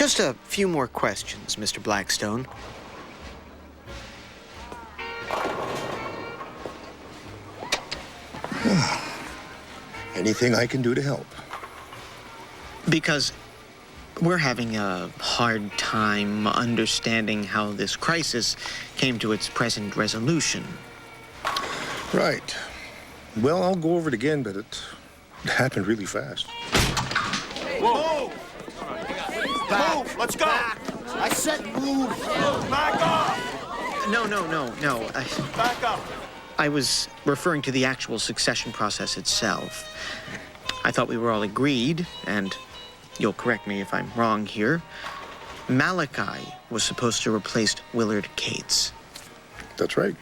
Just a few more questions, Mr. Blackstone. Anything I can do to help? Because we're having a hard time understanding how this crisis came to its present resolution. Right. Well, I'll go over it again, but it happened really fast. Whoa! Move! Let's go! Back. I said move! Back off! No. Back up! I was referring to the actual succession process itself. I thought we were all agreed, and you'll correct me if I'm wrong here, Malachi was supposed to replace Willard Cates. That's right.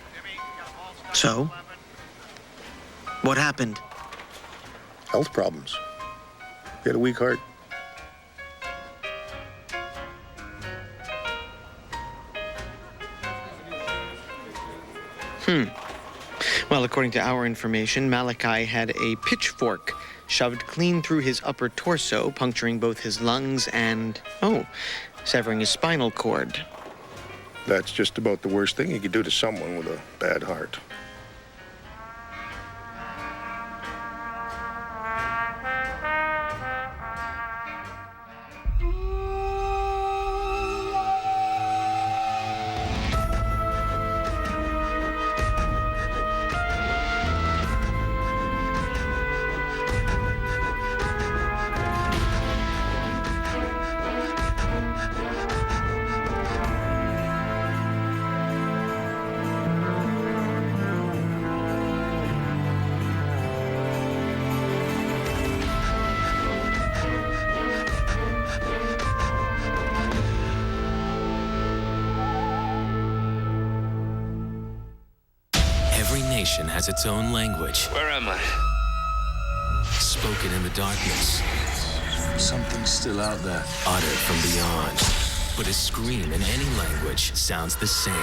So, what happened? Health problems. He had a weak heart. Well, according to our information, Malachi had a pitchfork shoved clean through his upper torso, puncturing both his lungs and, severing his spinal cord. That's just about the worst thing you could do to someone with a bad heart. Every nation has its own language. Where am I? Spoken in the darkness. Something's still out there. Uttered from beyond. But a scream in any language sounds the same.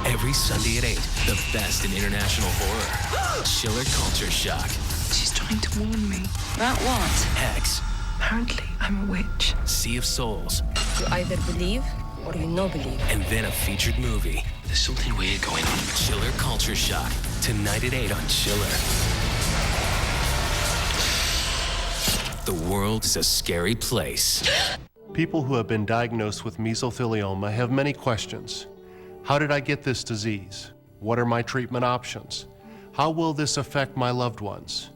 Every Sunday at 8, the best in international horror. Chiller Culture Shock. She's trying to warn me. About what? X. Apparently, I'm a witch. Sea of Souls. You either believe or you no believe. And then a featured movie. There's something weird going on. Chiller Culture Shock. Tonight at 8 on Chiller. The world is a scary place. People who have been diagnosed with mesothelioma have many questions. How did I get this disease? What are my treatment options? How will this affect my loved ones?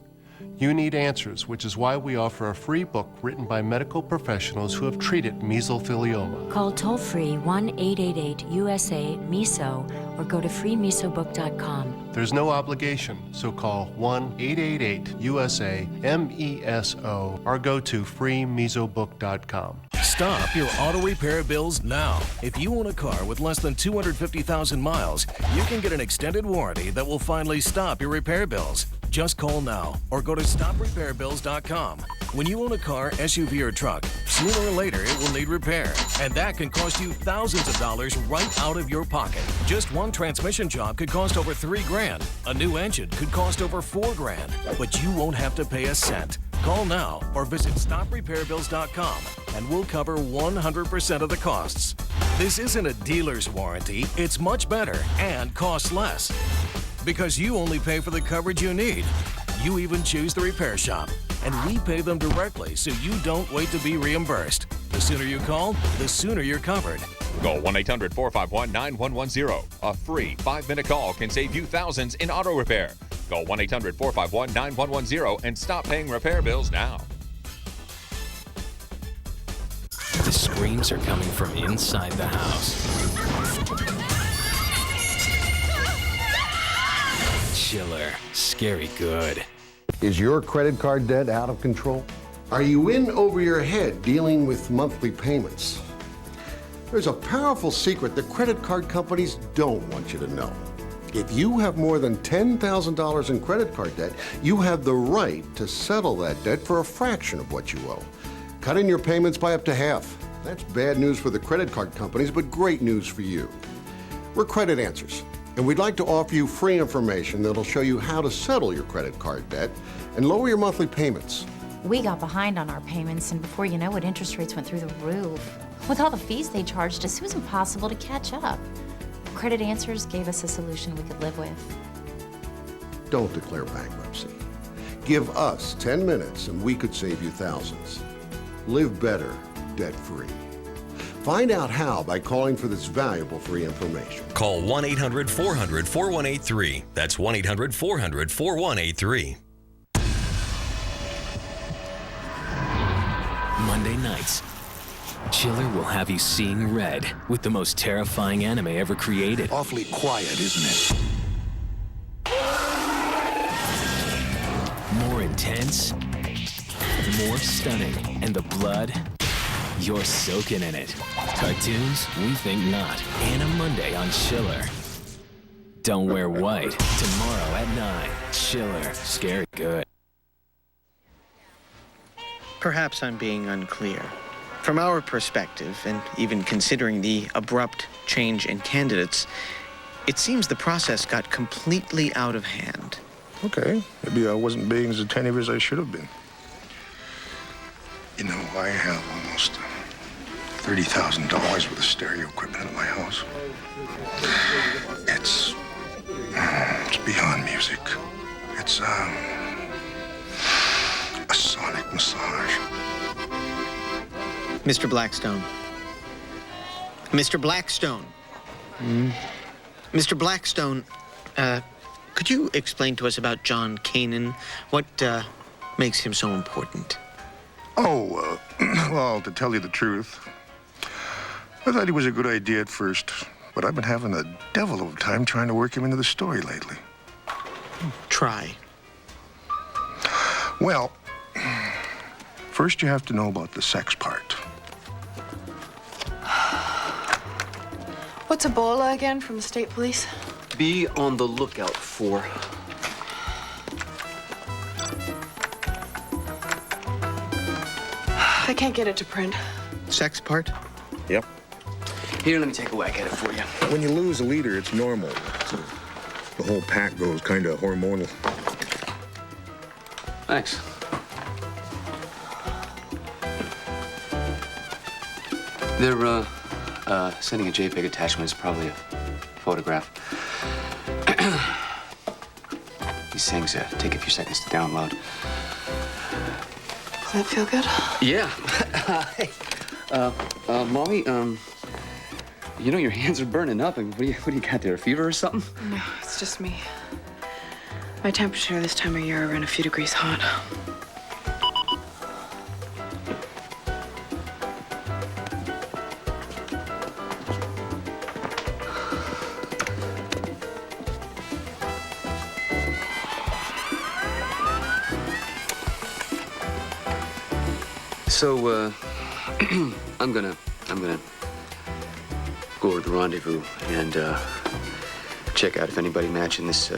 You need answers, which is why we offer a free book written by medical professionals who have treated mesothelioma. Call toll-free 1-888-USA-MESO or go to freemesobook.com. There's no obligation, so call 1-888-USA-MESO or go to freemesobook.com. Stop your auto repair bills now. If you own a car with less than 250,000 miles, you can get an extended warranty that will finally stop your repair bills. Just call now or go to stoprepairbills.com. When you own a car, SUV, or truck, sooner or later it will need repair, and that can cost you thousands of dollars right out of your pocket. Just one transmission job could cost over $3,000. A new engine could cost over $4,000, but you won't have to pay a cent. Call now or visit stoprepairbills.com and we'll cover 100% of the costs. This isn't a dealer's warranty. It's much better and costs less. Because you only pay for the coverage you need. You even choose the repair shop. And we pay them directly so you don't wait to be reimbursed. The sooner you call, the sooner you're covered. Call 1-800-451-9110. A free 5-minute call can save you thousands in auto repair. Call 1-800-451-9110 and stop paying repair bills now. The screams are coming from inside the house. Chiller. Scary good. Is your credit card debt out of control? Are you in over your head dealing with monthly payments? There's a powerful secret that credit card companies don't want you to know. If you have more than $10,000 in credit card debt, you have the right to settle that debt for a fraction of what you owe. Cutting your payments by up to half. That's bad news for the credit card companies, but great news for you. We're Credit Answers, and we'd like to offer you free information that'll show you how to settle your credit card debt and lower your monthly payments. We got behind on our payments, and before you know it, interest rates went through the roof. With all the fees they charged us, it was impossible to catch up. Credit Answers gave us a solution we could live with. Don't declare bankruptcy. Give us 10 minutes and we could save you thousands. Live better, debt-free. Find out how by calling for this valuable free information. Call 1-800-400-4183. That's 1-800-400-4183. Monday nights, Chiller will have you seeing red with the most terrifying anime ever created. Awfully quiet, isn't it? More intense, more stunning, and the blood, you're soaking in it. Cartoons? We think not. And a Monday on Chiller. Don't wear white. Tomorrow at 9. Chiller. Scary good. Perhaps I'm being unclear. From our perspective, and even considering the abrupt change in candidates, it seems the process got completely out of hand. Okay, maybe I wasn't being as attentive as I should have been. You know, I have almost $30,000 worth of stereo equipment at my house. It's beyond music. It's a sonic massage. Mr. Blackstone. Mr. Blackstone. Mr. Blackstone, could you explain to us about John Kanan? What makes him so important? Oh, well, to tell you the truth, I thought he was a good idea at first, but I've been having a devil of a time trying to work him into the story lately. Try. Well, first you have to know about the sex part. What's Ebola again from the state police? Be on the lookout for. I can't get it to print. Sex part? Yep. Here, let me take a whack at it for you. When you lose a leader, it's normal. The whole pack goes kind of hormonal. Thanks. They're, sending a JPEG attachment. It's probably a photograph. These things take a few seconds to download. Will it feel good? Yeah. Hey, Molly, you know your hands are burning up. What do you got there, a fever or something? No, it's just me. My temperature this time of year around a few degrees hot. So, I'm gonna go over to the rendezvous and check out if anybody matching this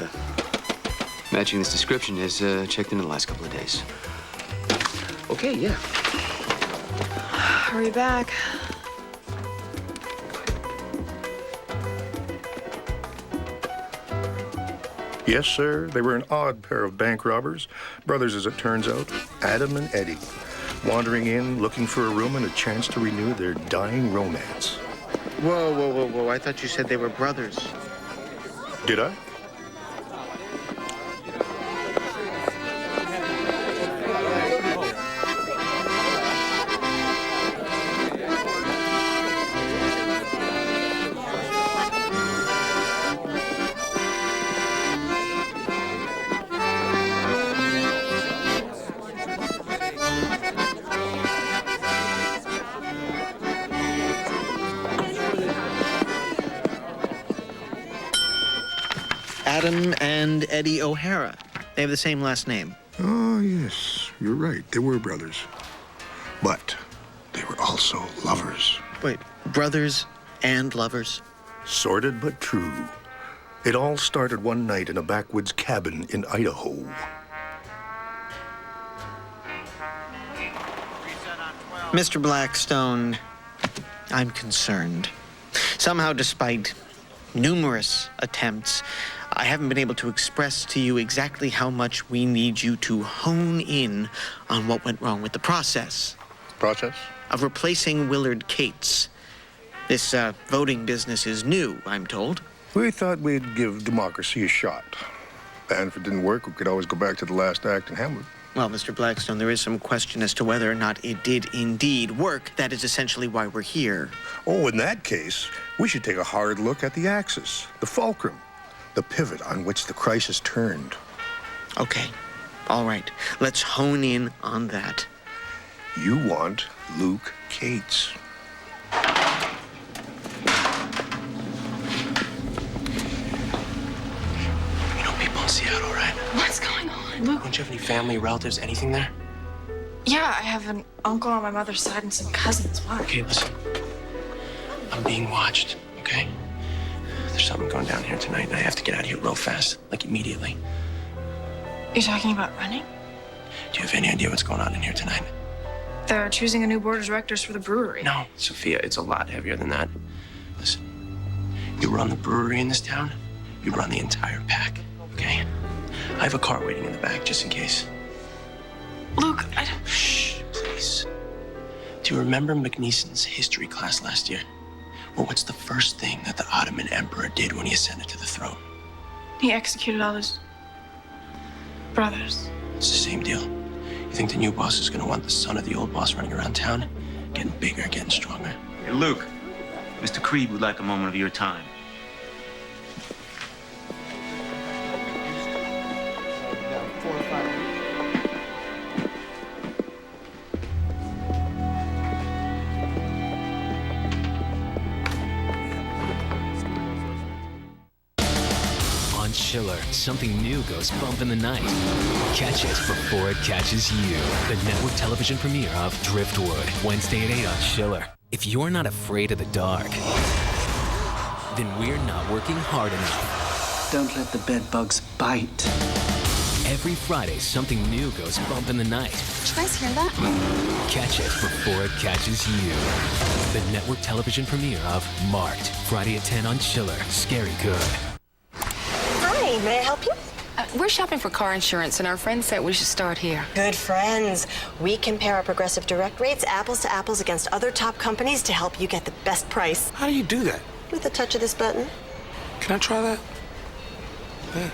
description has checked in the last couple of days. Okay, yeah. Hurry back. Yes, sir. They were an odd pair of bank robbers. Brothers, as it turns out. Adam and Eddie. Wandering in, looking for a room and a chance to renew their dying romance. Whoa, whoa, whoa, whoa. I thought you said they were brothers. Did I? Adam and Eddie O'Hara. They have the same last name. Oh, yes. You're right. They were brothers. But they were also lovers. Wait, brothers and lovers? Sordid but true. It all started one night in a backwoods cabin in Idaho. Mr. Blackstone, I'm concerned. Somehow, despite numerous attempts, I haven't been able to express to you exactly how much we need you to hone in on what went wrong with the process. Process? Of replacing Willard Cates. This voting business is new, I'm told. We thought we'd give democracy a shot. And if it didn't work, we could always go back to the last act in Hamlet. Well, Mr. Blackstone, there is some question as to whether or not it did indeed work. That is essentially why we're here. Oh, in that case, we should take a hard look at the axis, the fulcrum, the pivot on which the crisis turned. Okay. All right. Let's hone in on that. You want Luke Cates. You know people in Seattle, right? What's going on, Luke? Don't you have any family, relatives, anything there? Yeah, I have an uncle on my mother's side and some cousins. Why? Okay, listen. I'm being watched, okay? There's something going down here tonight, and I have to get out of here real fast, like immediately. You're talking about running? Do you have any idea what's going on in here tonight? They're choosing a new board of directors for the brewery. No, Sophia, it's a lot heavier than that. Listen, you run the brewery in this town, you run the entire pack, okay? I have a car waiting in the back just in case. Luke, I don't... Shh, please. Do you remember McNeeson's history class last year? Well, what's the first thing that the Ottoman emperor did when he ascended to the throne? He executed all his brothers. It's the same deal. You think the new boss is gonna want the son of the old boss running around town? Getting bigger, getting stronger. Hey, Luke, Mr. Creed would like a moment of your time. On Schiller, something new goes bump in the night. Catch it before it catches you. The network television premiere of Driftwood, Wednesday at 8 on Schiller. If you're not afraid of the dark, then we're not working hard enough. Don't let the bed bugs bite. Every Friday, something new goes bump in the night. Did you guys hear that? Catch it before it catches you. The network television premiere of Marked, Friday at 10 on Schiller. Scary good. Hi, may I help you? We're shopping for car insurance, and our friend said we should start here. Good friends. We compare our Progressive Direct rates apples to apples against other top companies to help you get the best price. How do you do that? With a touch of this button. Can I try that? Yeah.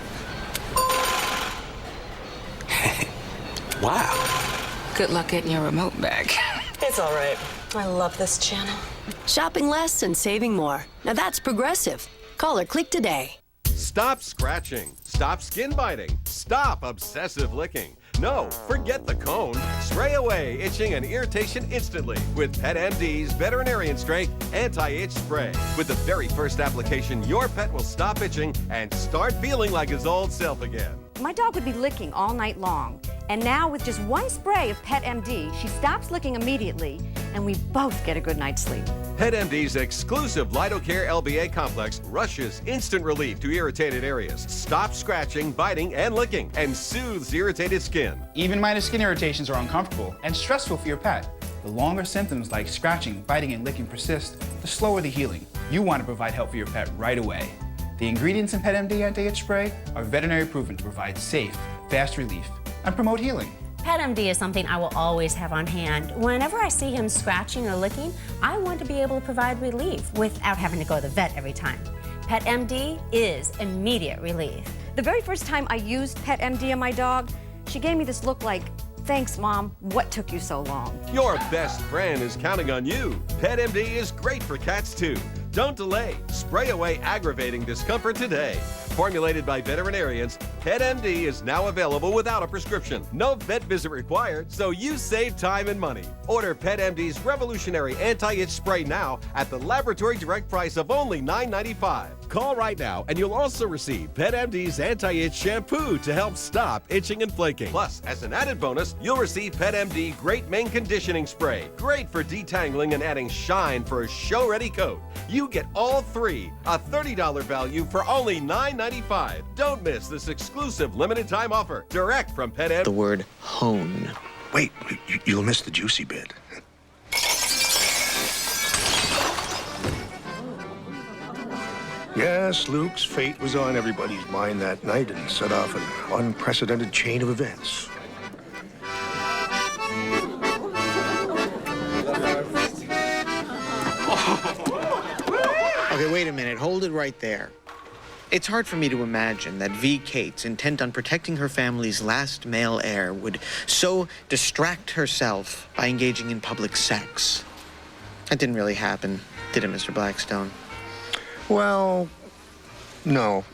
Wow. Good luck getting your remote back. It's all right. I love this channel. Shopping less and saving more. Now that's Progressive. Call or click today. Stop scratching. Stop skin biting. Stop obsessive licking. No, forget the cone. Spray away itching and irritation instantly with Pet MD's veterinarian strength anti-itch spray. With the very first application, your pet will stop itching and start feeling like his old self again. My dog would be licking all night long. And now with just one spray of Pet MD, she stops licking immediately, and we both get a good night's sleep. Pet MD's exclusive LidoCare LBA complex rushes instant relief to irritated areas, stops scratching, biting, and licking, and soothes irritated skin. Even minor skin irritations are uncomfortable and stressful for your pet. The longer symptoms like scratching, biting, and licking persist, the slower the healing. You want to provide help for your pet right away. The ingredients in Pet MD anti-itch spray are veterinary proven to provide safe, fast relief and promote healing. Pet MD is something I will always have on hand. Whenever I see him scratching or licking, I want to be able to provide relief without having to go to the vet every time. Pet MD is immediate relief. The very first time I used Pet MD on my dog, she gave me this look like, "Thanks, Mom. What took you so long?" Your best friend is counting on you. Pet MD is great for cats too. Don't delay. Spray away aggravating discomfort today. Formulated by veterinarians, Pet MD is now available without a prescription. No vet visit required, so you save time and money. Order Pet MD's revolutionary anti-itch spray now at the laboratory direct price of only $9.95. Call right now and you'll also receive Pet MD's anti-itch shampoo to help stop itching and flaking. Plus, as an added bonus, you'll receive Pet MD Great Mane Conditioning Spray. Great for detangling and adding shine for a show-ready coat. You get all three, a $30 value for only $9.95. Don't miss this exclusive limited time offer. Direct from Pet MD. The word hone. Wait, you'll miss the juicy bit. Yes, Luke's fate was on everybody's mind that night and set off an unprecedented chain of events. Okay, wait a minute. Hold it right there. It's hard for me to imagine that V. Cates, intent on protecting her family's last male heir, would so distract herself by engaging in public sex. That didn't really happen, did it, Mr. Blackstone? Well, no.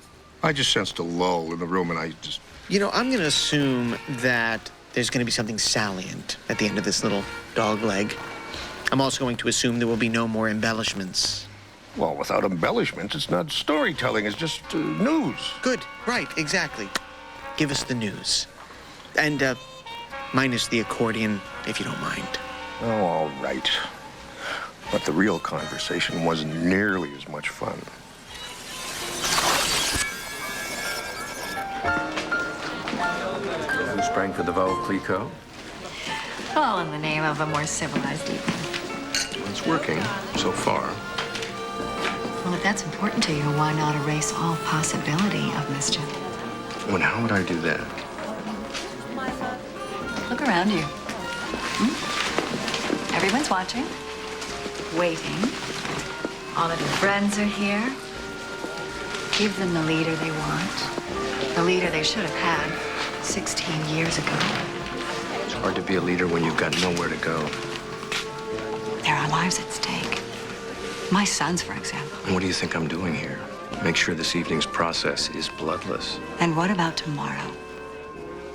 I just sensed a lull in the room and I just... You know, I'm going to assume that there's going to be something salient at the end of this little dog leg. I'm also going to assume there will be no more embellishments. Well, without embellishments, it's not storytelling, it's just news. Good, right, exactly. Give us the news. And minus the accordion, if you don't mind. Oh, all right. But the real conversation wasn't nearly as much fun. Who sprang for the Vaux Clicquot? All in the name of a more civilized evening. Well, it's working so far. Well, if that's important to you, why not erase all possibility of mischief? Well, how would I do that? Look around you. Everyone's watching, waiting. All of your friends are here. Give them the leader they want, the leader they should have had 16 years ago. It's hard to be a leader when you've got nowhere to go. There are lives at stake. My sons, for example. And what do you think I'm doing here? Make sure this evening's process is bloodless. And what about tomorrow?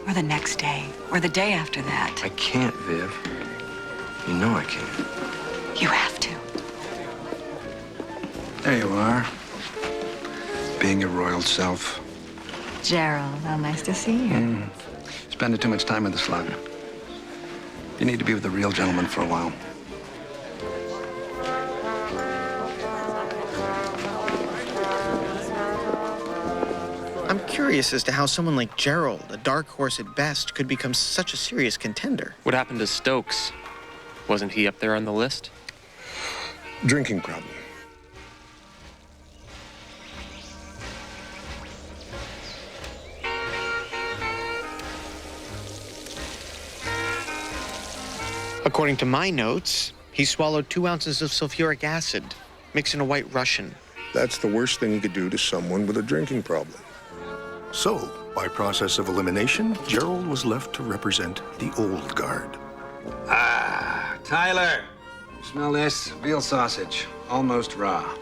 Or the next day? Or the day after that? I can't, Viv. You know I can't. You have to. There you are. Being your royal self. Gerald, how nice to see you. Spending too much time with the slug. You need to be with a real gentleman for a while. I'm curious as to how someone like Gerald, a dark horse at best, could become such a serious contender. What happened to Stokes? Wasn't he up there on the list? Drinking problem. According to my notes, he swallowed 2 ounces of sulfuric acid, mixed in a White Russian. That's the worst thing you could do to someone with a drinking problem. So, by process of elimination, Gerald was left to represent the old guard. Ah, Tyler. Smell this? Veal sausage. Almost raw.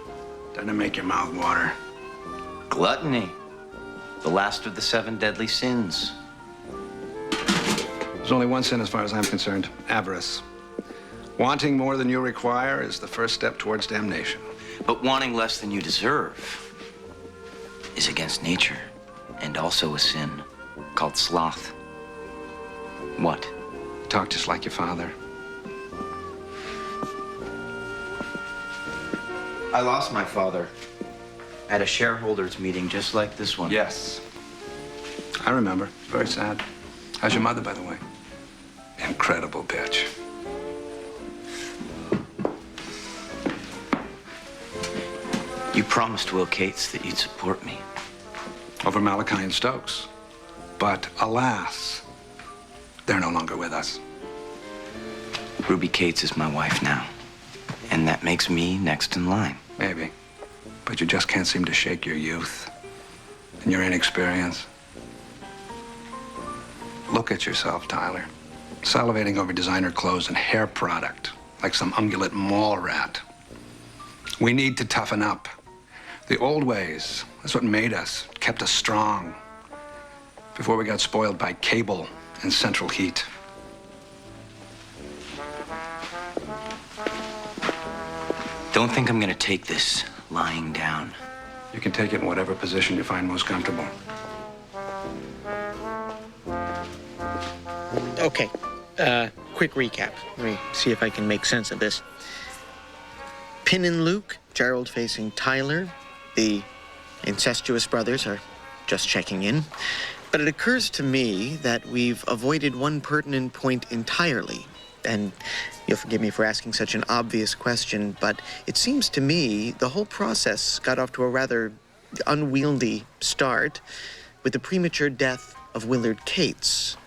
Doesn't it make your mouth water? Gluttony. The last of the 7 deadly sins. There's only one sin as far as I'm concerned. Avarice. Wanting more than you require is the first step towards damnation. But wanting less than you deserve is against nature, and also a sin called sloth. What? You talk just like your father. I lost my father at a shareholders meeting just like this one. Yes. I remember. Very sad. How's your mother, by the way? Incredible bitch. You promised Will Cates that you'd support me. Over Malachi and Stokes. But alas, they're no longer with us. Ruby Cates is my wife now. And that makes me next in line. Maybe. But you just can't seem to shake your youth and your inexperience. Look at yourself, Tyler. Salivating over designer clothes and hair product like some ungulate mall rat. We need to toughen up. The old ways, that's what made us, kept us strong. Before we got spoiled by cable and central heat. Don't think I'm gonna take this lying down. You can take it in whatever position you find most comfortable. Okay, quick recap. Let me see if I can make sense of this. Pin and Luke, Gerald facing Tyler. The incestuous brothers are just checking in. But it occurs to me that we've avoided one pertinent point entirely. And you'll forgive me for asking such an obvious question, but it seems to me the whole process got off to a rather unwieldy start with the premature death of Willard Cates.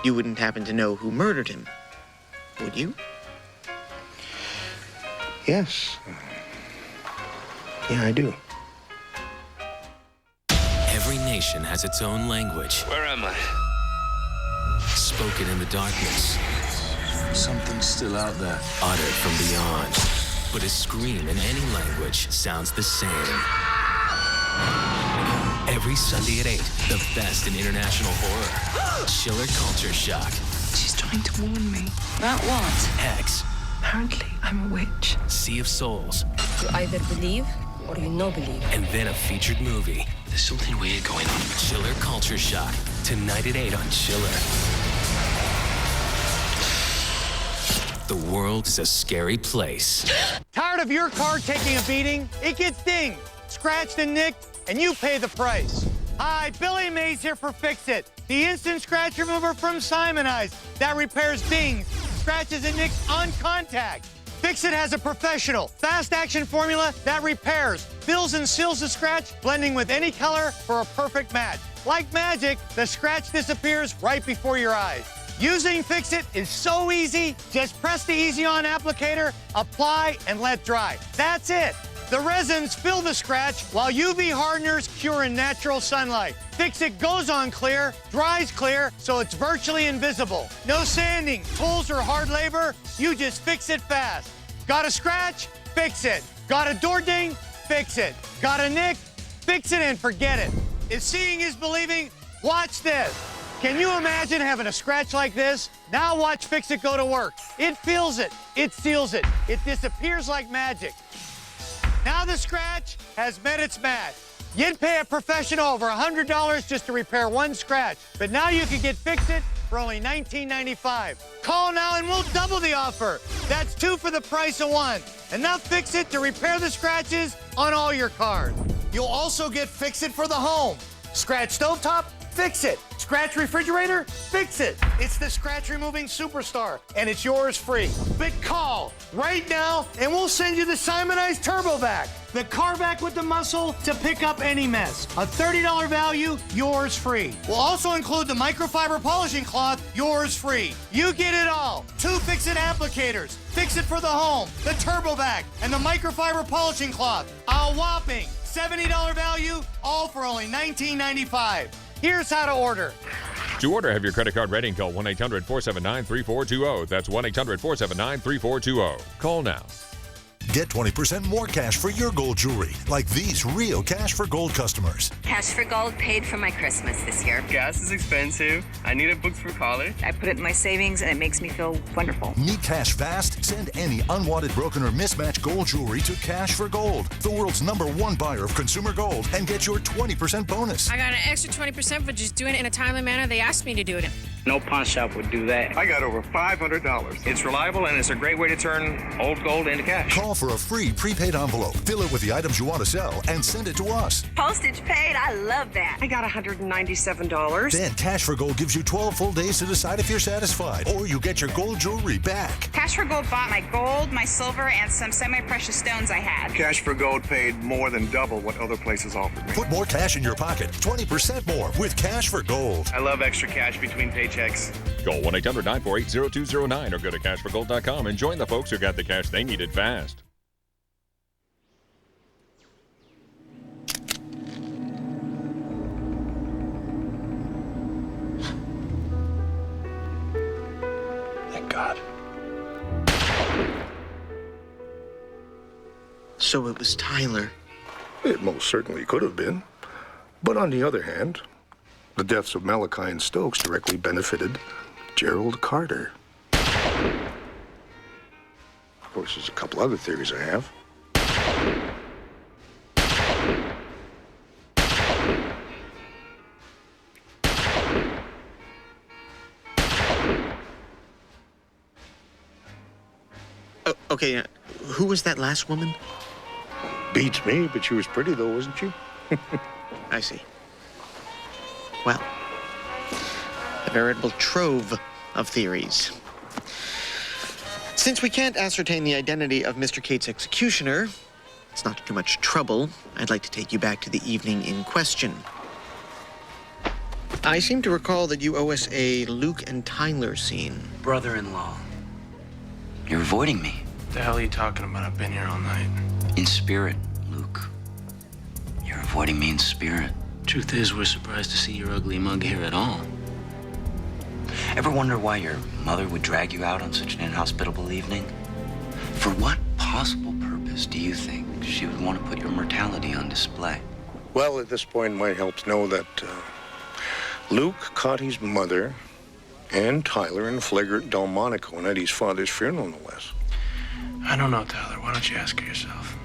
You wouldn't happen to know who murdered him, would you? Yes. Yeah, I do. Every nation has its own language. Where am I? Spoken in the darkness. Something's still out there. Uttered from beyond. But a scream in any language sounds the same. Every Sunday at 8, the best in international horror. Chiller Culture Shock. She's trying to warn me. About what? X. Apparently, I'm a witch. Sea of Souls. You either believe or you no believe. And then a featured movie. There's something weird going on. Chiller Culture Shock. Tonight at 8 on Chiller. The world is a scary place. Tired of your car taking a beating? It gets dinged, scratched and nicked, and you pay the price. Hi, Billy Mays here for Fix-It, the instant scratch remover from Simonize that repairs dings, scratches, and nicks on contact. Fix-It has a professional, fast-action formula that repairs, fills and seals the scratch, blending with any color for a perfect match. Like magic, the scratch disappears right before your eyes. Using Fix-It is so easy. Just press the Easy On applicator, apply, and let dry. That's it. The resins fill the scratch while UV hardeners cure in natural sunlight. Fix-It goes on clear, dries clear, so it's virtually invisible. No sanding, tools, or hard labor. You just fix it fast. Got a scratch? Fix it. Got a door ding? Fix it. Got a nick? Fix it and forget it. If seeing is believing, watch this. Can you imagine having a scratch like this? Now watch Fix-It go to work. It feels it, it seals it, it disappears like magic. Now the scratch has met its match. You'd pay a professional over $100 just to repair one scratch, but now you can get Fix-It for only $19.95. Call now and we'll double the offer. That's 2 for the price of 1. Enough Fix-It to repair the scratches on all your cars. You'll also get Fix-It for the home. Scratch stovetop? Fix-It. Scratch refrigerator? Fix-It. It's the scratch removing superstar, and it's yours free. But call right now, and we'll send you the Simonize Turbo Vac, the car vac with the muscle to pick up any mess. A $30 value, yours free. We'll also include the microfiber polishing cloth, yours free. You get it all. 2 Fix-It applicators, Fix-It for the home, the Turbo Vac, and the microfiber polishing cloth. A whopping $70 value, all for only $19.95. Here's how to order. To order, have your credit card ready and call 1-800-479-3420. That's 1-800-479-3420. Call now. Get 20% more cash for your gold jewelry, like these real Cash for Gold customers. Cash for Gold paid for my Christmas this year. Gas is expensive. I needed books for college. I put it in my savings and it makes me feel wonderful. Need cash fast? Send any unwanted, broken, or mismatched gold jewelry to Cash for Gold, the world's #1 buyer of consumer gold, and get your 20% bonus. I got an extra 20% for just doing it in a timely manner they asked me to do it in. No pawn shop would do that. I got over $500. It's reliable and it's a great way to turn old gold into cash. Call for a free prepaid envelope. Fill it with the items you want to sell and send it to us. Postage paid, I love that. I got $197. Then Cash for Gold gives you 12 full days to decide if you're satisfied, or you get your gold jewelry back. Cash for Gold bought my gold, my silver, and some semi-precious stones I had. Cash for Gold paid more than double what other places offered me. Put more cash in your pocket, 20% more with Cash for Gold. I love extra cash between paychecks. Call 1-800-948-0209 or go to cashforgold.com and join the folks who got the cash they needed fast. Thank God. So it was Tyler. It most certainly could have been. But on the other hand, the deaths of Malachi and Stokes directly benefited Gerald Carter. Of course, there's a couple other theories I have. Okay, who was that last woman? Beats me, but she was pretty though, wasn't she? I see. Well, a veritable trove of theories. Since we can't ascertain the identity of Mr. Cates' executioner, it's not too much trouble. I'd like to take you back to the evening in question. I seem to recall that you owe us a Luke and Tyler scene. Brother-in-law. You're avoiding me. What the hell are you talking about? I've been here all night. In spirit, Luke. You're avoiding me in spirit. Truth is, we're surprised to see your ugly mug here at all. Ever wonder why your mother would drag you out on such an inhospitable evening? For what possible purpose do you think she would want to put your mortality on display? Well, at this point, it might help to know that Luke caught his mother and Tyler in flagrant Delmonico at his father's funeral, no less. I don't know, Tyler. Why don't you ask her yourself?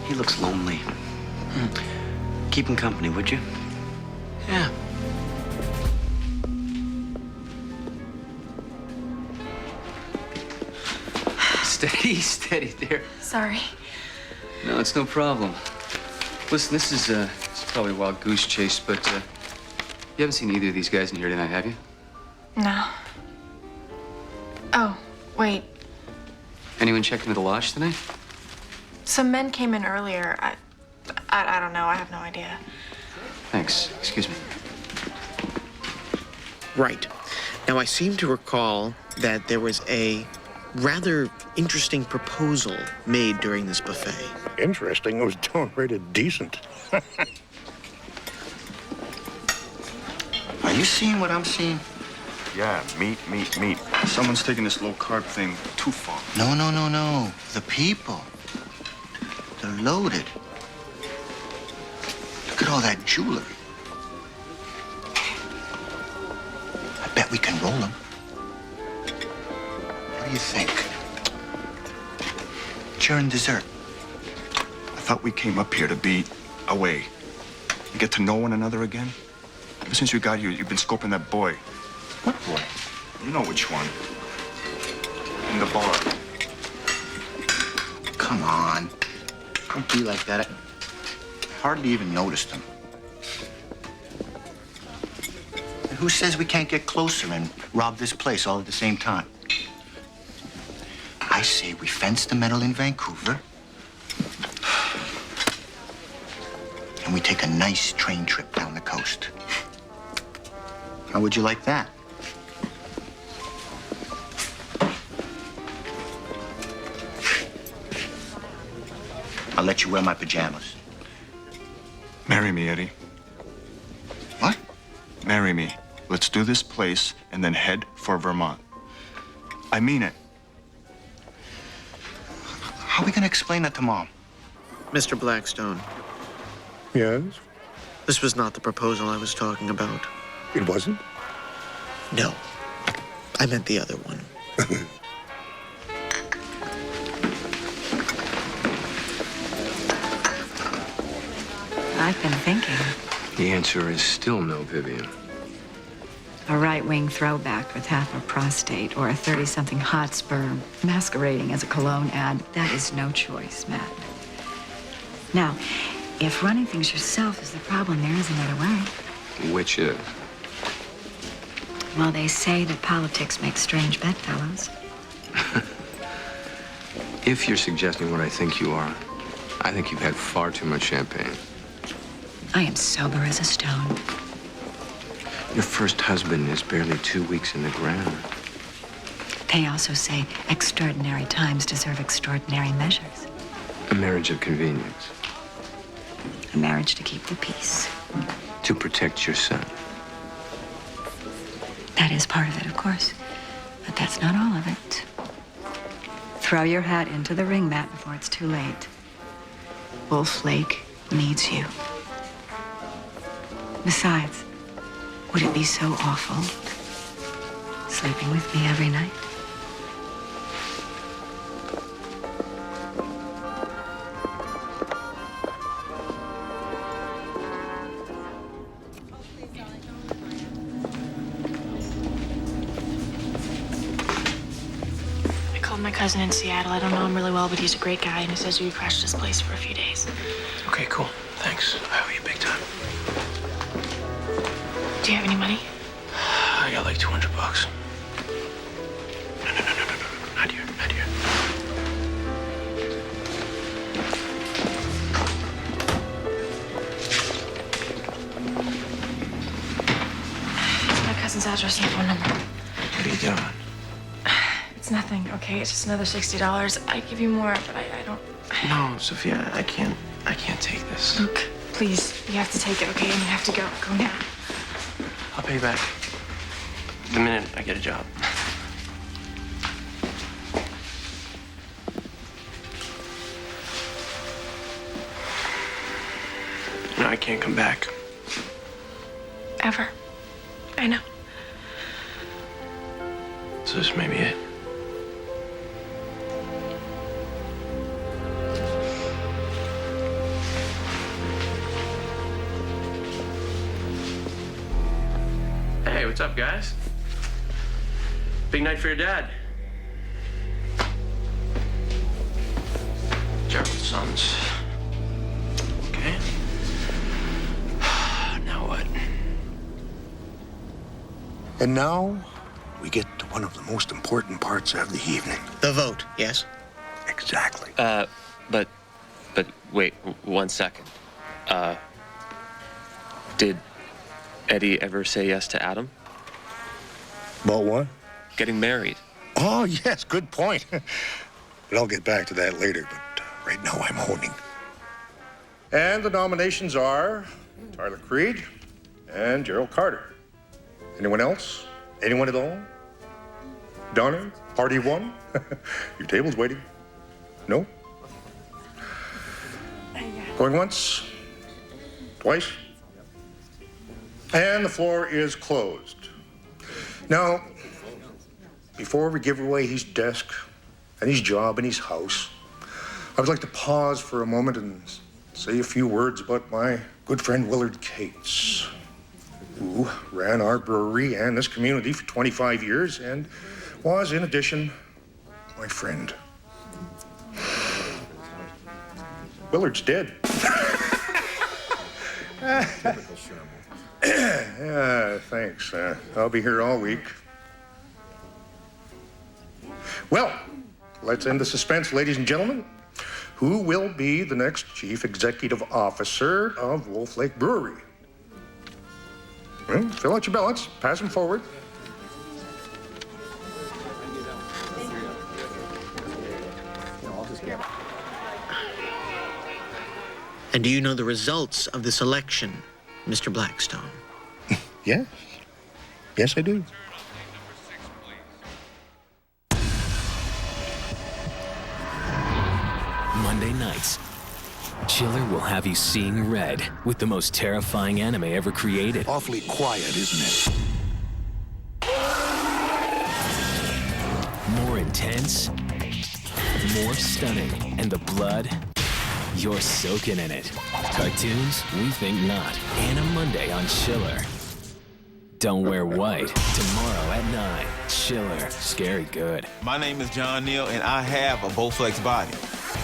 He looks lonely. Keep him company, would you? Yeah. Steady, steady there. Sorry. No, it's no problem. Listen, this is it's probably a wild goose chase, but you haven't seen either of these guys in here tonight, have you? No. Oh, wait. Anyone check into the lodge tonight? Some men came in earlier. I don't know. I have no idea. Thanks. Excuse me. Right. Now, I seem to recall that there was a rather interesting proposal made during this buffet. Interesting? It was downright decent. Are you seeing what I'm seeing? Yeah, meat. Someone's taking this low-carb thing too far. No. The people. They're loaded. Look at all that jewelry. I bet we can roll them. What do you think? Cheering dessert. I thought we came up here to be away and get to know one another again. Ever since you got here, you've been scoping that boy. What boy? You know which one. In the bar. Come on. Don't be like that. I hardly even noticed him. And who says we can't get closer and rob this place all at the same time? I say we fence the metal in Vancouver, and we take a nice train trip down the coast. How would you like that? I'll let you wear my pajamas. Marry me, Eddie. What? Marry me. Let's do this place and then head for Vermont. I mean it. How are we gonna explain that to Mom? Mr. Blackstone. Yes? This was not the proposal I was talking about. It wasn't? No. I meant the other one. I've been thinking. The answer is still no, Vivian. A right-wing throwback with half a prostate or a 30-something Hotspur masquerading as a cologne ad. That is no choice, Matt. Now, if running things yourself is the problem, there is another way. Which is? Well, they say that politics makes strange bedfellows. If you're suggesting what I think you are, I think you've had far too much champagne. I am sober as a stone. Your first husband is barely 2 weeks in the ground. They also say extraordinary times deserve extraordinary measures. A marriage of convenience. A marriage to keep the peace. To protect your son. That is part of it, of course. But that's not all of it. Throw your hat into the ring, Matt, before it's too late. Wolf Lake needs you. Besides, would it be so awful sleeping with me every night? I called my cousin. cousin in Seattle. I don't know him really well, but he's a great guy, and he says you crashed his place for a few days. Okay, cool. Thanks. I owe you big time. Do you have any money? I got like $200. No. Not here. It's my cousin's address and phone number. What are you doing? It's nothing, okay? It's just another $60. I'd give you more, but I don't... No, Sophia, I can't take this. Luke, please, you have to take it, okay? And you have to go. Go now. I'll pay you back the minute I get a job. No, I can't come back. Ever. I know. So this may be it. Hey, what's up, guys? Big night for your dad. Gerald's sons. Okay. Now what? And now, we get to one of the most important parts of the evening. The vote, yes? Exactly. But wait, one second. Did Eddie ever say yes to Adam? About what? Getting married. Oh, yes, good point. But I'll get back to that later, but right now I'm honing. And the nominations are Tyler Creed and Gerald Carter. Anyone else? Anyone at all? Donna, party one? Your table's waiting. No? Going once? Twice? And the floor is closed. Now, before we give away his desk and his job and his house, I would like to pause for a moment and say a few words about my good friend Willard Cates, who ran our brewery and this community for 25 years and was, in addition, my friend. Willard's dead. Yeah, thanks. I'll be here all week. Well, let's end the suspense, ladies and gentlemen. Who will be the next Chief Executive Officer of Wolf Lake Brewery? Well, fill out your ballots. Pass them forward. And do you know the results of this election, Mr. Blackstone? Yes. Yes, I do. Monday nights, Chiller will have you seeing red with the most terrifying anime ever created. Awfully quiet, isn't it? More intense, more stunning, and the blood, you're soaking in it. Cartoons? We think not. And a Monday on Chiller. Don't wear white. Tomorrow at 9. Chiller. Scary good. My name is John Neal, and I have a Bowflex body.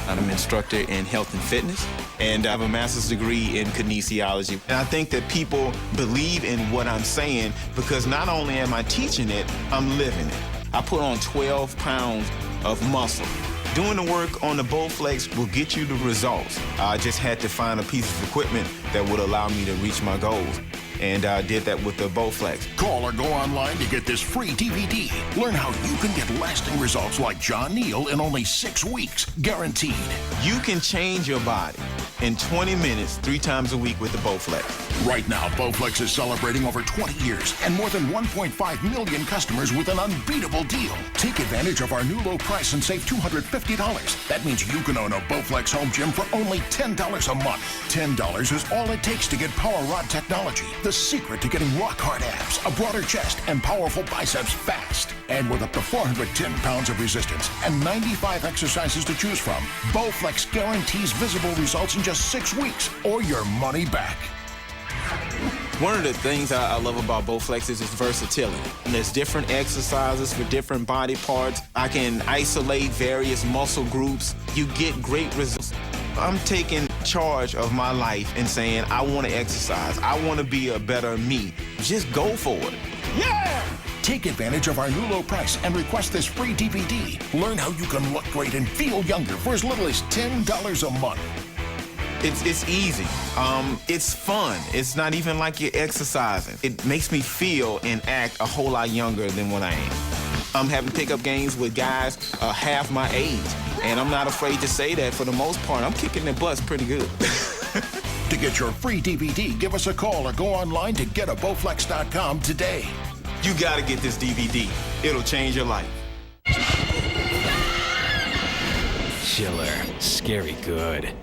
I'm an instructor in health and fitness, and I have a master's degree in kinesiology. And I think that people believe in what I'm saying because not only am I teaching it, I'm living it. I put on 12 pounds of muscle. Doing the work on the Bowflex will get you the results. I just had to find a piece of equipment that would allow me to reach my goals. And I did that with the Bowflex. Call or go online to get this free DVD. Learn how you can get lasting results like John Neal in only 6 weeks, guaranteed. You can change your body in 20 minutes, 3 times a week with the Bowflex. Right now, Bowflex is celebrating over 20 years and more than 1.5 million customers with an unbeatable deal. Take advantage of our new low price and save $250. That means you can own a Bowflex home gym for only $10 a month. $10 is all it takes to get Power Rod technology, the secret to getting rock-hard abs, a broader chest, and powerful biceps fast. And with up to 410 pounds of resistance and 95 exercises to choose from, Bowflex guarantees visible results in just 6 weeks or your money back. One of the things I love about Bowflex is its versatility. And there's different exercises for different body parts. I can isolate various muscle groups. You get great results. I'm taking charge of my life and saying, I want to exercise. I want to be a better me. Just go for it. Yeah! Take advantage of our new low price and request this free DVD. Learn how you can look great and feel younger for as little as $10 a month. It's easy. It's fun. It's not even like you're exercising. It makes me feel and act a whole lot younger than what I am. I'm having pickup games with guys half my age, and I'm not afraid to say that for the most part. I'm kicking their butts pretty good. To get your free DVD, give us a call or go online to getabowflex.com today. You gotta get this DVD. It'll change your life. Chiller. Scary good.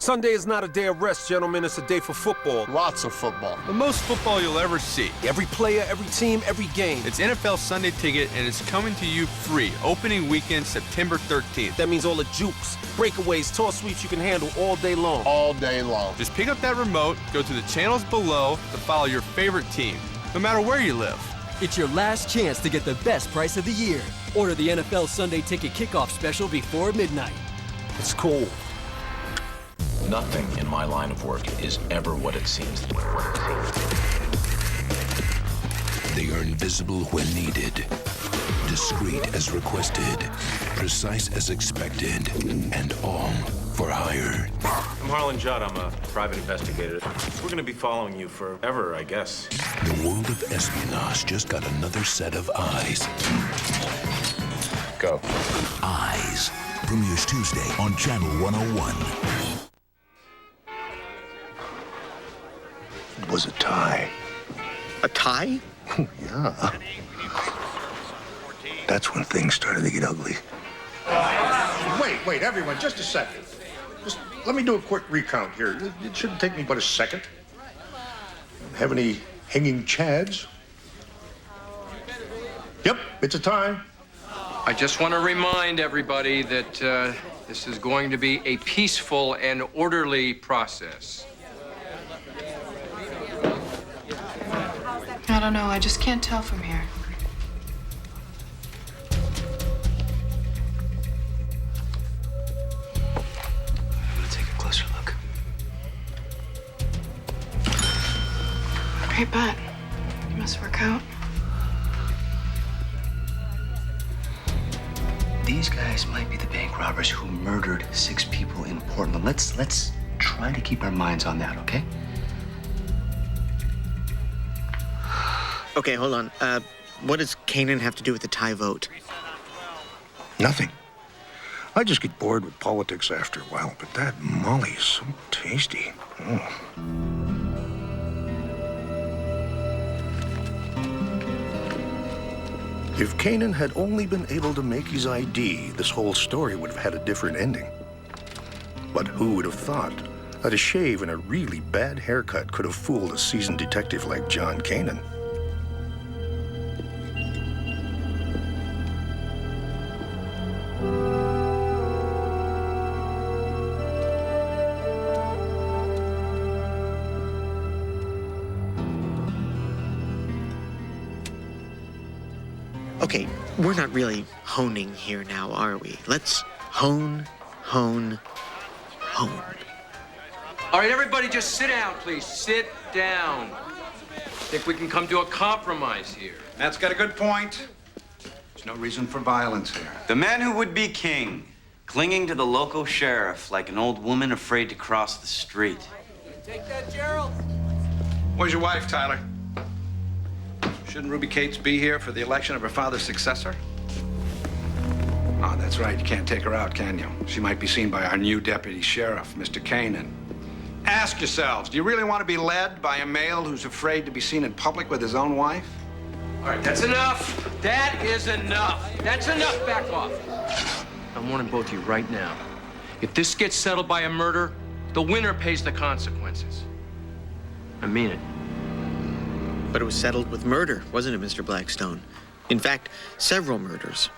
Sunday is not a day of rest, gentlemen. It's a day for football. Lots of football. The most football you'll ever see. Every player, every team, every game. It's NFL Sunday Ticket, and it's coming to you free. Opening weekend, September 13th. That means all the jukes, breakaways, toss sweeps you can handle all day long. All day long. Just pick up that remote, go to the channels below to follow your favorite team, no matter where you live. It's your last chance to get the best price of the year. Order the NFL Sunday Ticket kickoff special before midnight. It's cool. Nothing in my line of work is ever what it seems. They are invisible when needed, discreet as requested, precise as expected, and all for hire. I'm Harlan Judd. I'm a private investigator. We're going to be following you forever, I guess. The world of espionage just got another set of eyes. Go. Eyes. Premieres Tuesday on Channel 101. It was a tie. A tie? Yeah. That's when things started to get ugly. Wait, everyone, just a second. Just let me do a quick recount here. It shouldn't take me but a second. Have any hanging chads? Yep, it's a tie. I just want to remind everybody that this is going to be a peaceful and orderly process. I don't know. I just can't tell from here. I'm gonna take a closer look. Great bet. You must work out. These guys might be the bank robbers who murdered 6 people in Portland. Let's try to keep our minds on that, okay? Okay, hold on. What does Kanan have to do with the tie vote? Nothing. I just get bored with politics after a while, but that Molly is so tasty. Oh. If Kanan had only been able to make his ID, this whole story would have had a different ending. But who would have thought that a shave and a really bad haircut could have fooled a seasoned detective like John Kanan? Okay, we're not really honing here now, are we? Let's hone. All right, everybody just sit down, please. Sit down. Think we can come to a compromise here. Matt's got a good point. There's no reason for violence here. The man who would be king, clinging to the local sheriff like an old woman afraid to cross the street. Take that, Gerald. Where's your wife, Tyler? Shouldn't Ruby Cates be here for the election of her father's successor? Oh, that's right. You can't take her out, can you? She might be seen by our new deputy sheriff, Mr. Kanan. Ask yourselves, do you really want to be led by a male who's afraid to be seen in public with his own wife? All right, that's enough. That is enough. That's enough. Back off. I'm warning both of you right now. If this gets settled by a murder, the winner pays the consequences. I mean it. But it was settled with murder, wasn't it, Mr. Blackstone? In fact, several murders.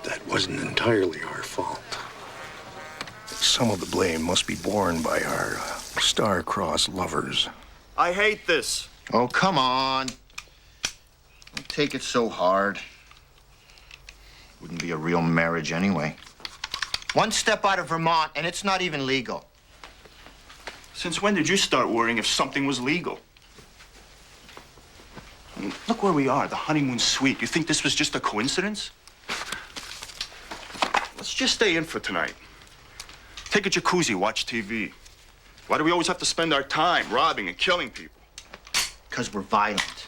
That wasn't entirely our fault. Some of the blame must be borne by our star-crossed lovers. I hate this. Oh, come on. Don't take it so hard. Wouldn't be a real marriage anyway. One step out of Vermont, and it's not even legal. Since when did you start worrying if something was legal? I mean, look where we are, the honeymoon suite. You think this was just a coincidence? Let's just stay in for tonight. Take a jacuzzi, watch TV. Why do we always have to spend our time robbing and killing people? Because we're violent,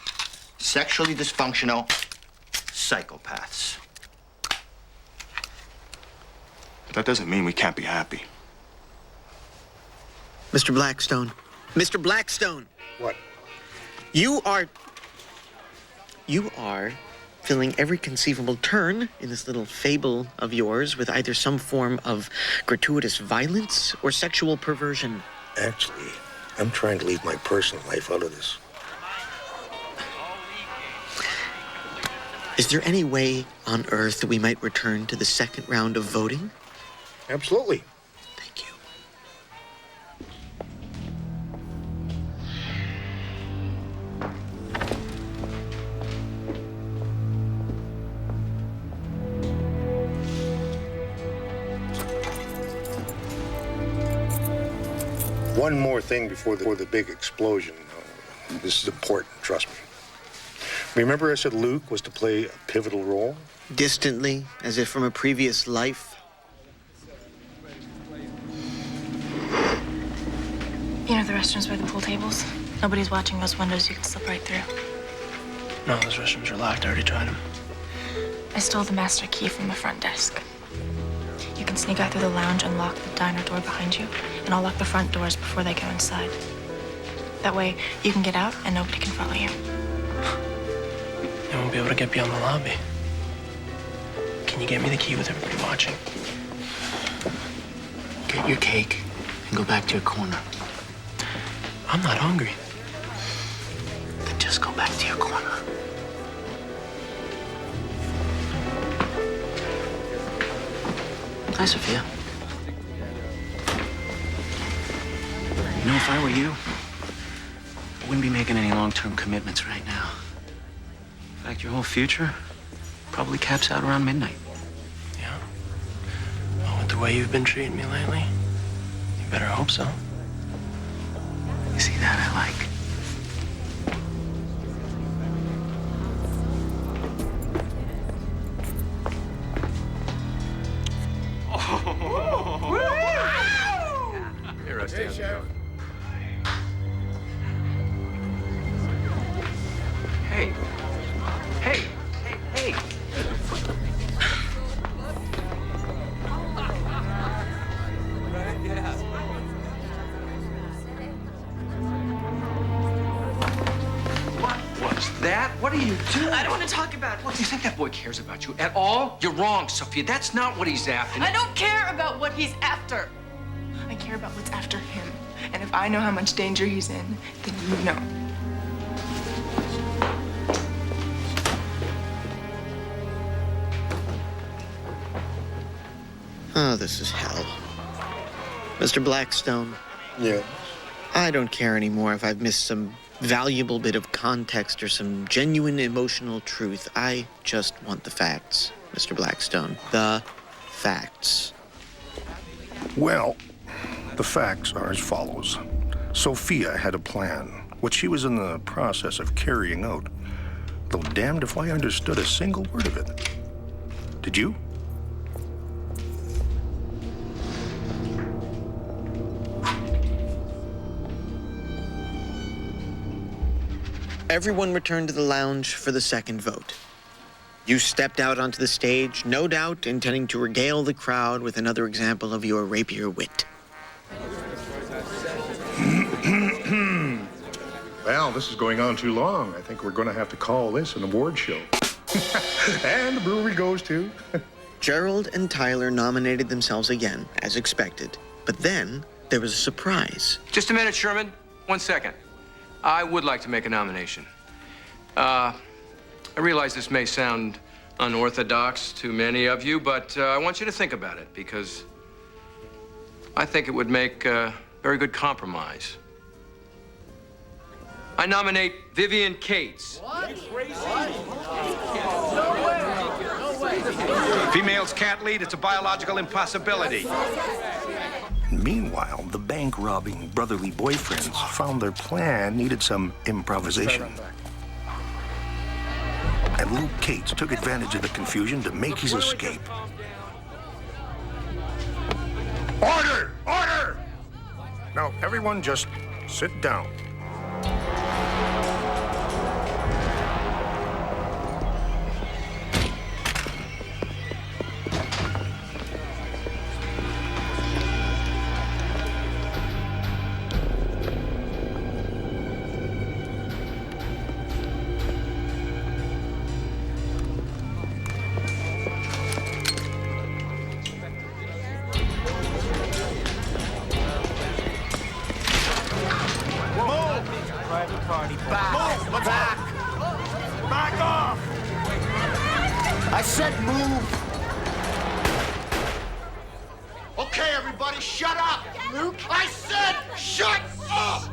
sexually dysfunctional psychopaths. But that doesn't mean we can't be happy. Mr. Blackstone. Mr. Blackstone! What? You are filling every conceivable turn in this little fable of yours with either some form of gratuitous violence or sexual perversion. Actually, I'm trying to leave my personal life out of this. Is there any way on earth that we might return to the second round of voting? Absolutely. Thank you. One more thing before the big explosion. This is important, trust me. Remember I said Luke was to play a pivotal role? Distantly, as if from a previous life. You know the restrooms by the pool tables? Nobody's watching those windows. You can slip right through. No, those restrooms are locked. I already tried them. I stole the master key from the front desk. You can sneak out through the lounge and lock the diner door behind you, and I'll lock the front doors before they go inside. That way, you can get out and nobody can follow you. I won't be able to get beyond the lobby. Can you get me the key with everybody watching? Get your cake and go back to your corner. I'm not hungry. Then just go back to your corner. Hi, Sophia. You know, if I were you, I wouldn't be making any long-term commitments right now. In fact, your whole future probably caps out around midnight. Yeah? Well, with the way you've been treating me lately, you better hope so. You see, that I like. Here, Rusty. How's it going? Hey. Hey. Hey. What was that? What are you doing? I don't want to talk about it. What, do you think that boy cares about you at all? You're wrong, Sophia. That's not what he's after. I don't care about what he's after. I care about what's after him. And if I know how much danger he's in, then you know. Oh, this is hell. Mr. Blackstone. Yeah. I don't care anymore if I've missed some valuable bit of context or some genuine emotional truth. I just want the facts, Mr. Blackstone. The facts. Well, the facts are as follows. Sophia had a plan, which she was in the process of carrying out, though damned if I understood a single word of it. Did you? Everyone returned to the lounge for the second vote. You stepped out onto the stage, no doubt intending to regale the crowd with another example of your rapier wit. Well, this is going on too long. I think we're going to have to call this an award show. And the brewery goes to... Gerald and Tyler nominated themselves again, as expected. But then there was a surprise. Just a minute, Sherman. 1 second. I would like to make a nomination. I realize this may sound unorthodox to many of you, but I want you to think about it because I think it would make a very good compromise. I nominate Vivian Cates. Females can't lead. It's a biological impossibility. Meanwhile, the bank-robbing brotherly boyfriends found their plan needed some improvisation. And Luke Cates took advantage of the confusion to make his escape. Order! Order! Now, everyone just sit down. Back off! I said move! Okay, everybody, shut up! Luke? I said shut up!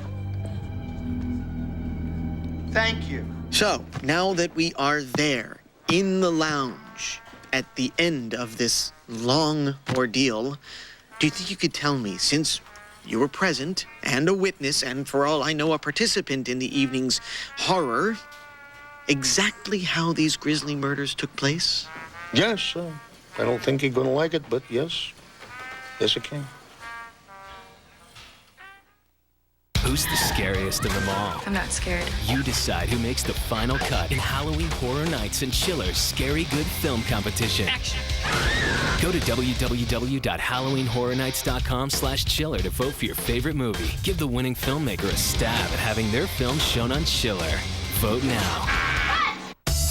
Thank you. So, now that we are there, in the lounge, at the end of this long ordeal, do you think you could tell me, since you were present and a witness, and for all I know, a participant in the evening's horror, exactly how these grisly murders took place? Yes, I don't think you're going to like it, but yes. Yes, I can. Who's the scariest of them all? I'm not scared. You decide who makes the final cut in Halloween Horror Nights and Chiller's Scary Good Film Competition. Action. Go to www.halloweenhorrornights.com/chiller to vote for your favorite movie. Give the winning filmmaker a stab at having their film shown on Chiller. Vote now.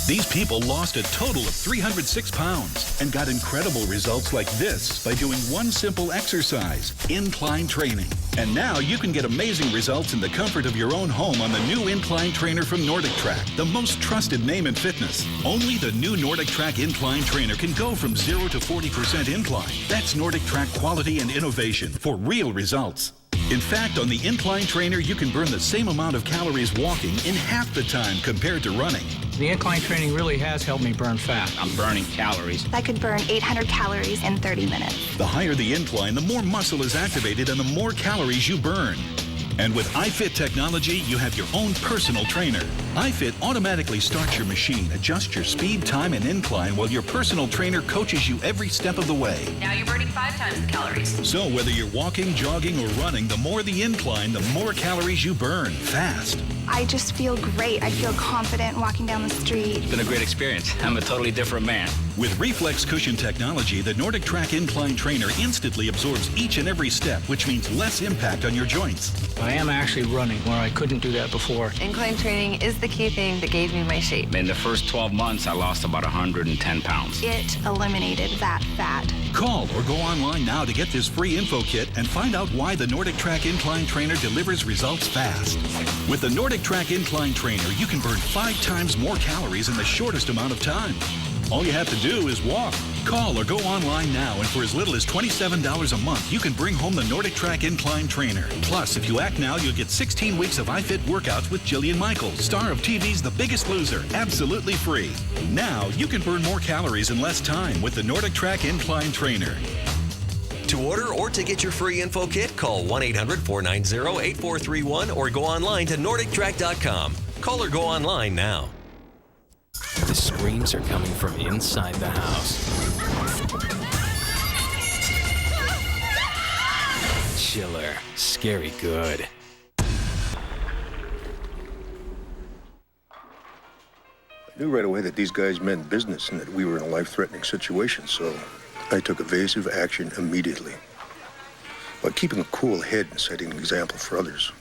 These people lost a total of 306 pounds and got incredible results like this by doing one simple exercise, incline training. And now you can get amazing results in the comfort of your own home on the new Incline Trainer from Nordic Track, the most trusted name in fitness. Only the new Nordic Track Incline Trainer can go from 0 to 40% incline. That's Nordic Track quality and innovation for real results. In fact, on the Incline Trainer, you can burn the same amount of calories walking in half the time compared to running. The incline training really has helped me burn fat. I'm burning calories. I could burn 800 calories in 30 minutes. The higher the incline, the more muscle is activated and the more calories you burn. And with iFit technology, you have your own personal trainer. iFit automatically starts your machine, adjusts your speed, time, and incline while your personal trainer coaches you every step of the way. Now you're burning 5 times the calories. So whether you're walking, jogging, or running, the more the incline, the more calories you burn fast. I just feel great. I feel confident walking down the street. It's been a great experience. I'm a totally different man. With reflex cushion technology, the Nordic Track Incline Trainer instantly absorbs each and every step, which means less impact on your joints. I am actually running where I couldn't do that before. Incline training is the key thing that gave me my shape. In the first 12 months, I lost about 110 pounds. It eliminated that fat. Call or go online now to get this free info kit and find out why the Nordic Track Incline Trainer delivers results fast. With the Nordic Track Incline Trainer, you can burn 5 times more calories in the shortest amount of time. All you have to do is walk. Call or go online now, and for as little as $27 a month, you can bring home the Nordic Track Incline Trainer. Plus, if you act now, you'll get 16 weeks of iFit workouts with Jillian Michaels, star of TV's The Biggest Loser, absolutely free. Now, you can burn more calories in less time with the Nordic Track Incline Trainer. To order or to get your free info kit, call 1-800-490-8431 or go online to NordicTrack.com. Call or go online now. The screams are coming from inside the house. Chiller. Scary good. I knew right away that these guys meant business and that we were in a life-threatening situation, so I took evasive action immediately. By keeping a cool head and setting an example for others,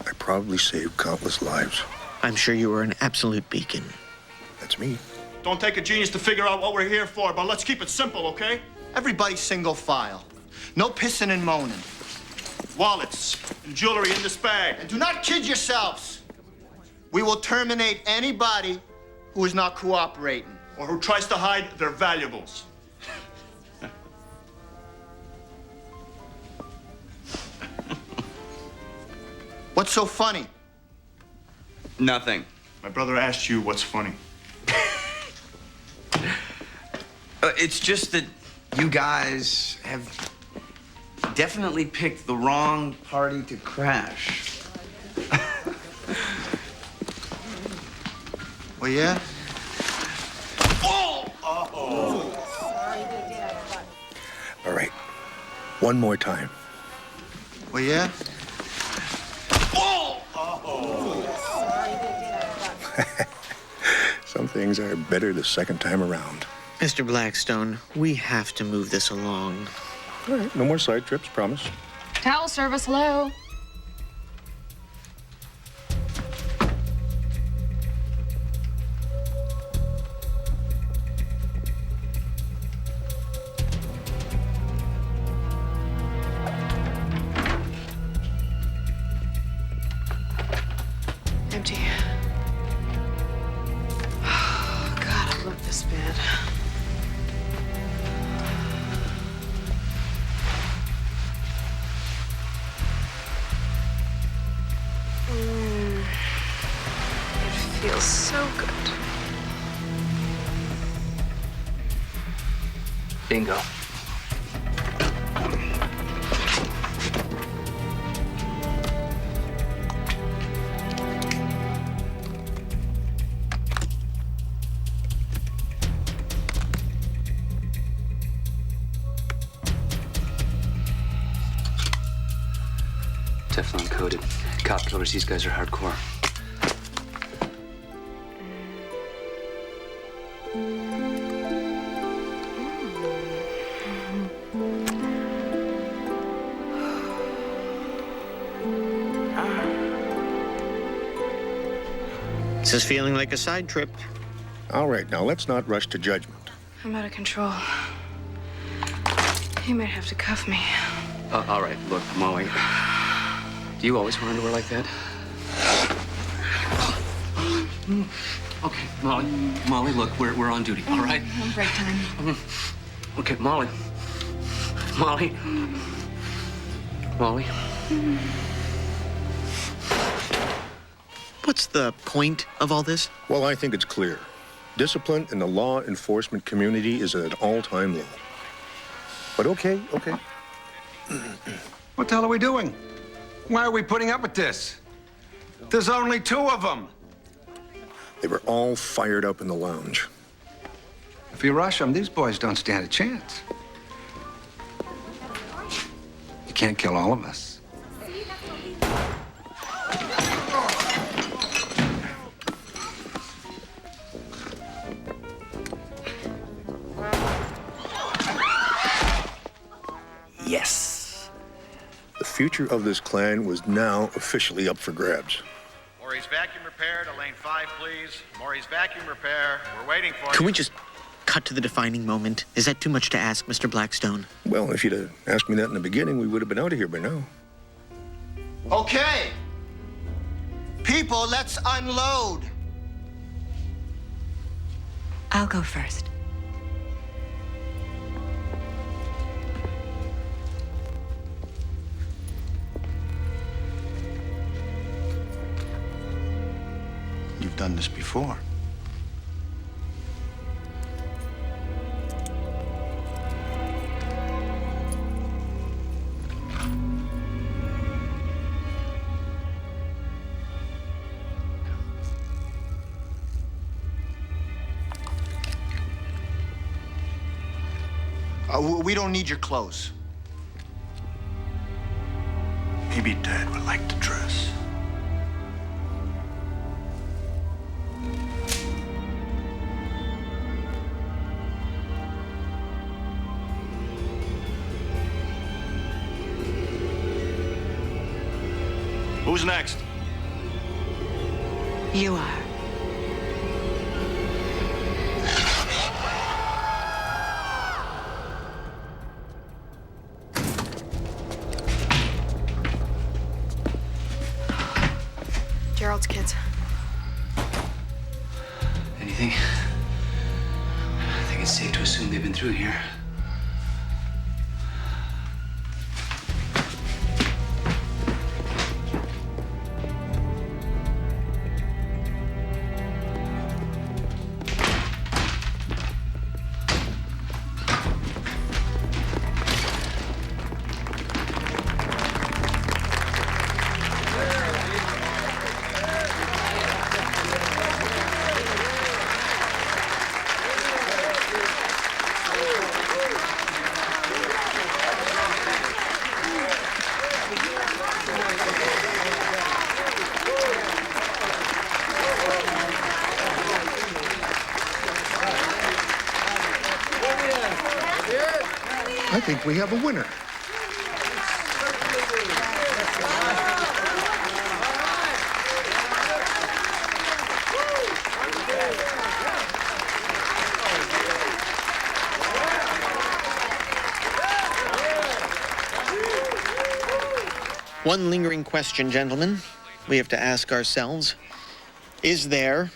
I probably saved countless lives. I'm sure you were an absolute beacon. That's me. Don't take a genius to figure out what we're here for, but let's keep it simple, okay? Everybody single file. No pissing and moaning. Wallets and jewelry in this bag. And do not kid yourselves. We will terminate anybody who is not cooperating. Or who tries to hide their valuables. What's so funny? Nothing. My brother asked you what's funny. It's just that you guys have definitely picked the wrong party to crash. Well, yeah? All right. One more time. Well, yeah? Some things are better the second time around. Mr. Blackstone, we have to move this along. All right, no more side trips, promise. Towel service, hello. Empty. Oh, God, I love this bed. It feels so good. Bingo. Teflon coated. Cop killers, these guys are hardcore. This is feeling like a side trip. All right, now let's not rush to judgment. I'm out of control. You might have to cuff me. All right, look, Molly. Do you always wear underwear like that? Okay, Molly. Molly, look, we're on duty, all right? On break time. Okay, Molly. Molly. Molly. What's the point of all this? Well, I think it's clear. Discipline in the law enforcement community is at an all-time low. But okay. What the hell are we doing? Why are we putting up with this? There's only two of them. They were all fired up in the lounge. If you rush them, these boys don't stand a chance. You can't kill all of us. Yes. The future of this clan was now officially up for grabs. Maury's vacuum repair to lane 5, please. Maury's vacuum repair. We're waiting for Can you. we just cut to the defining moment? Is that too much to ask, Mr. Blackstone? Well, if you'd have asked me that in the beginning, we would have been out of here by now. Okay. People, let's unload. I'll go first. You've done this before. We don't need your clothes. Maybe Dad would like to dress. Who's next? You are. Gerald's kids. Anything? I think it's safe to assume they've been through here. think we have a winner. One lingering question, gentlemen, we have to ask ourselves. Is there,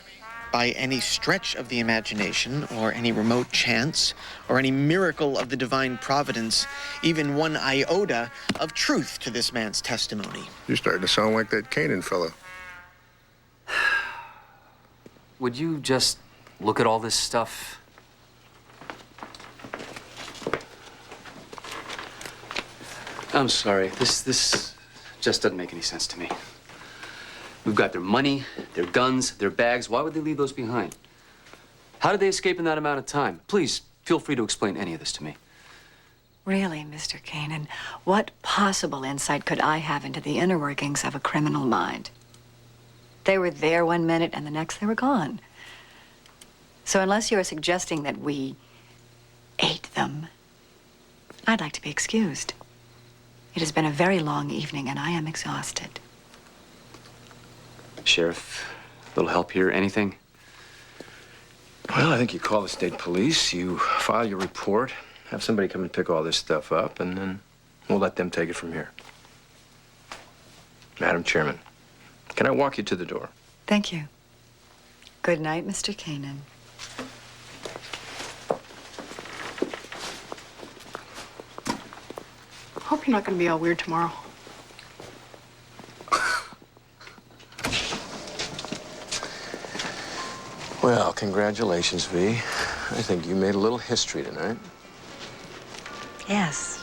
by any stretch of the imagination, or any remote chance, or any miracle of the divine providence, even one iota of truth to this man's testimony? You're starting to sound like that Canaan fella. Would you just look at all this stuff? I'm sorry. This just doesn't make any sense to me. We've got their money, their guns, their bags. Why would they leave those behind? How did they escape in that amount of time? Please, feel free to explain any of this to me. Really, Mr. Canaan, what possible insight could I have into the inner workings of a criminal mind? They were there one minute and the next they were gone. So unless you're suggesting that we ate them, I'd like to be excused. It has been a very long evening and I am exhausted. Sheriff, a little help here? Anything? Well, I think you call the state police, you file your report, have somebody come and pick all this stuff up, and then we'll let them take it from here. Madam Chairman, can I walk you to the door? Thank you. Good night, Mr. Canaan. Hope you're not going to be all weird tomorrow. Well, congratulations, V. I think you made a little history tonight. Yes.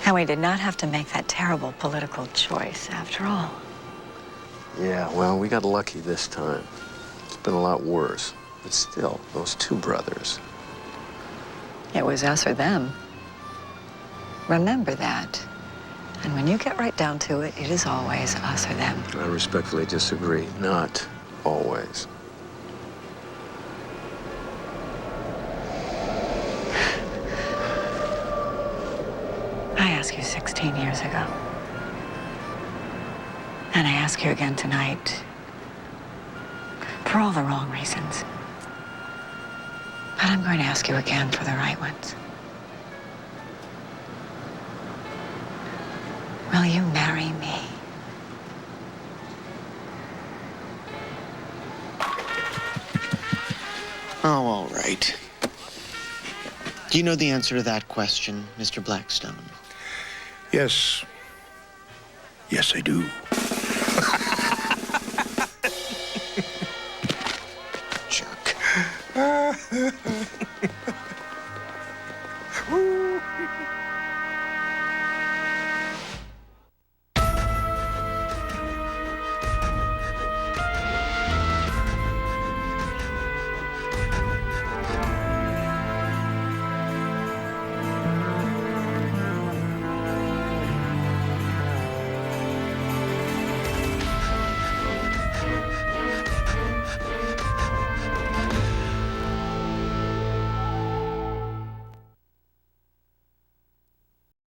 And we did not have to make that terrible political choice after all. Yeah, well, we got lucky this time. It's been a lot worse. But still, those two brothers. It was us or them. Remember that. And when you get right down to it, it is always us or them. I respectfully disagree. Not always. I asked you 16 years ago. And I ask you again tonight. For all the wrong reasons. But I'm going to ask you again for the right ones. Will you marry me? Oh, all right. Do you know the answer to that question, Mr. Blackstone? Yes. Yes, I do.